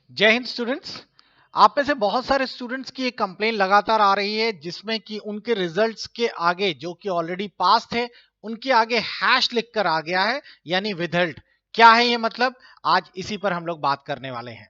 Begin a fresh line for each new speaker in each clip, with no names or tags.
जय हिंद स्टूडेंट्स। आप में से बहुत सारे स्टूडेंट्स की एक कंप्लेन लगातार आ रही है जिसमें कि उनके रिजल्ट्स के आगे जो कि ऑलरेडी पास थे उनके आगे हैश लिखकर आ गया है, यानी विदहल्ड। क्या है ये मतलब? आज इसी पर हम लोग बात करने वाले हैं।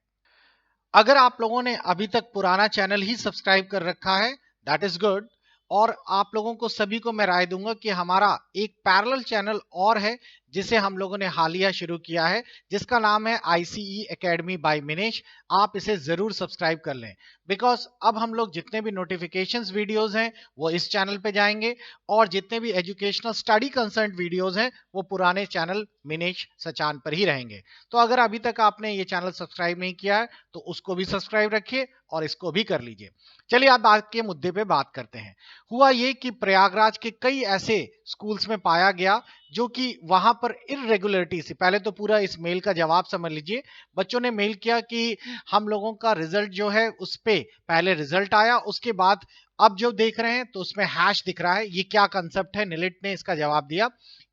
अगर आप लोगों ने अभी तक पुराना चैनल ही सब्सक्राइब कर रखा है, दैट इज गुड। और आप लोगों को सभी को मैं राय दूंगा कि हमारा एक पैरेलल चैनल और है जिसे हम लोगों ने हालिया शुरू किया है, जिसका नाम है आईसीई एकेडमी बाय मिनेश। आप इसे जरूर सब्सक्राइब कर लें, बिकॉज अब हम लोग जितने भी नोटिफिकेशंस वीडियोस हैं वो इस चैनल पे जाएंगे, और जितने भी एजुकेशनल स्टडी कंसर्न वीडियोस हैं वो पुराने चैनल मिनेश सचान पर ही रहेंगे। तो अगर अभी तक आपने ये चैनल सब्सक्राइब नहीं किया है तो उसको भी सब्सक्राइब रखिए और इसको भी कर लीजिए। चलिए आप बात के मुद्दे पे बात करते हैं। हुआ ये कि प्रयागराज के कई ऐसे स्कूल्स में पाया गया जो कि वहां पर इरेगुलरिटी से, पहले तो पूरा इस मेल का जवाब समझ लीजिए। बच्चों ने मेल किया कि हम लोगों का रिजल्ट जो है उस पे पहले रिजल्ट आया, उसके बाद अब जो देख रहे हैं तो उसमें हैश दिख रहा है। ये क्या कंसेप्ट है? निलिट ने इसका जवाब दिया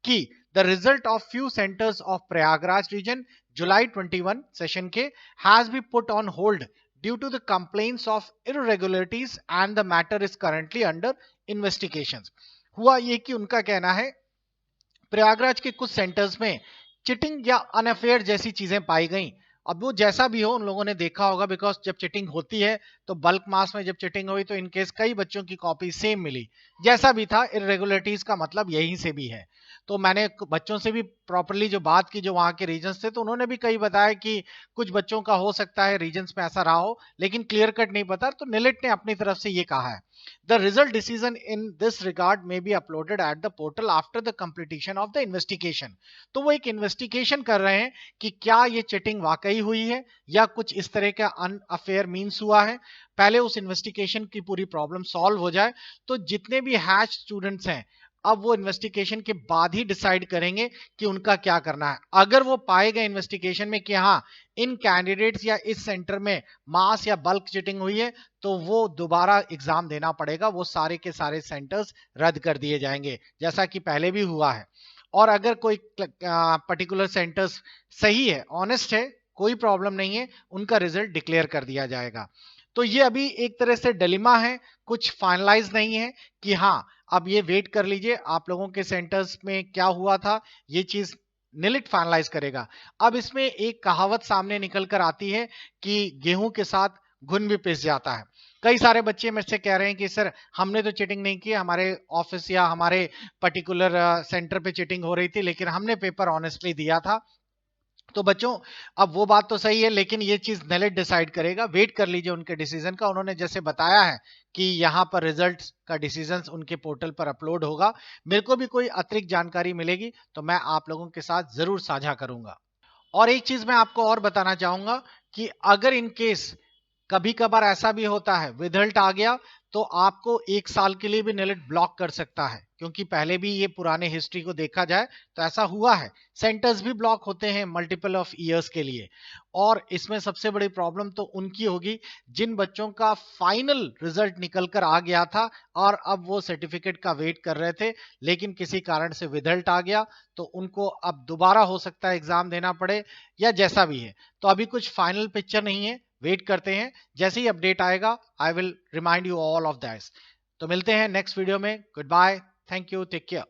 कि the result of few centres of Prayagraj region July 21 session के has been put on hold due to the complaints of irregularities and the matter is currently under investigations। हुआ ये कि उनका कहना है प्रयागराज के कुछ सेंटर्स में चिटिंग या अनअफेयर जैसी चीजें पाई गई। अब वो जैसा भी हो, उन लोगों ने देखा होगा, बिकॉज जब चिटिंग होती है तो बल्क मास में जब चिटिंग हुई तो इनकेस कई बच्चों की कॉपी सेम मिली। जैसा भी था, इरेगुलरिटीज का मतलब यहीं से भी है। तो मैंने बच्चों से भी प्रॉपरली जो बात की, जो वहां के रीजन्स थे, तो उन्होंने भी कई बताया कि कुछ बच्चों का हो सकता है रीजन्स में ऐसा रहा हो, लेकिन क्लियर कट नहीं पता। तो निलिट ने अपनी तरफ से ये कहा है, the result decision in this regard may be uploaded at the portal after the completion of the investigation। तो वो एक इन्वेस्टिगेशन कर रहे हैं कि क्या ये चीटिंग वाकई हुई है या कुछ इस तरह का अनअफेयर मीन्स हुआ है। पहले उस इन्वेस्टिगेशन की पूरी प्रॉब्लम सॉल्व हो जाए तो जितने भी हैश स्टूडेंट्स हैं अब वो इन्वेस्टिगेशन के बाद ही डिसाइड करेंगे कि उनका क्या करना है। अगर वो पाए गए इन्वेस्टिगेशन में कि हाँ, इन कैंडिडेट्स या इस सेंटर में मास या बल्क चीटिंग हुई है, तो वो दोबारा एग्जाम देना पड़ेगा। वो सारे के सारे सेंटर्स रद्द कर दिए जाएंगे, जैसा कि पहले भी हुआ है। और अगर कोई पर्टिकुलर सेंटर्स सही है, ऑनेस्ट है, कोई प्रॉब्लम नहीं है, उनका रिजल्ट डिक्लेयर कर दिया जाएगा। तो ये अभी एक तरह से डिलेमा है, कुछ फाइनलाइज नहीं है कि हाँ, अब ये वेट कर लीजिए आप लोगों के सेंटर्स में क्या हुआ था, ये चीज निलिट फाइनलाइज करेगा। अब इसमें एक कहावत सामने निकल कर आती है कि गेहूं के साथ घुन भी पिस जाता है। कई सारे बच्चे मेरे से कह रहे हैं कि सर, हमने तो चीटिंग नहीं की, हमारे ऑफिस या हमारे पर्टिकुलर सेंटर पे चीटिंग हो रही थी, लेकिन हमने पेपर ऑनेस्टली दिया था। तो बच्चों, अब वो बात तो सही है, लेकिन ये चीज नेलेट डिसाइड करेगा। वेट कर लीजिए उनके डिसीजन का। उन्होंने जैसे बताया है कि यहाँ पर रिजल्ट का डिसीजन उनके पोर्टल पर अपलोड होगा। मेरे को भी कोई अतिरिक्त जानकारी मिलेगी तो मैं आप लोगों के साथ जरूर साझा करूंगा। और एक चीज मैं आपको और बताना चाहूंगा कि अगर इन केस कभी कभार ऐसा भी होता है विदल्ट आ गया, तो आपको 1 साल के लिए भी नेलेट ब्लॉक कर सकता है, क्योंकि पहले भी ये पुराने हिस्ट्री को देखा जाए तो ऐसा हुआ है। सेंटर्स भी ब्लॉक होते हैं मल्टीपल ऑफ ईयर्स के लिए। और इसमें सबसे बड़ी प्रॉब्लम तो उनकी होगी जिन बच्चों का फाइनल रिजल्ट निकल कर आ गया था और अब वो सर्टिफिकेट का वेट कर रहे थे, लेकिन किसी कारण से विदल्ट आ गया, तो उनको अब दोबारा हो सकता है एग्जाम देना पड़े, या जैसा भी है। तो अभी कुछ फाइनल पिक्चर नहीं है, वेट करते हैं। जैसे ही अपडेट आएगा I will remind you all of that. तो मिलते हैं नेक्स्ट वीडियो में। Good bye, thank you, take care.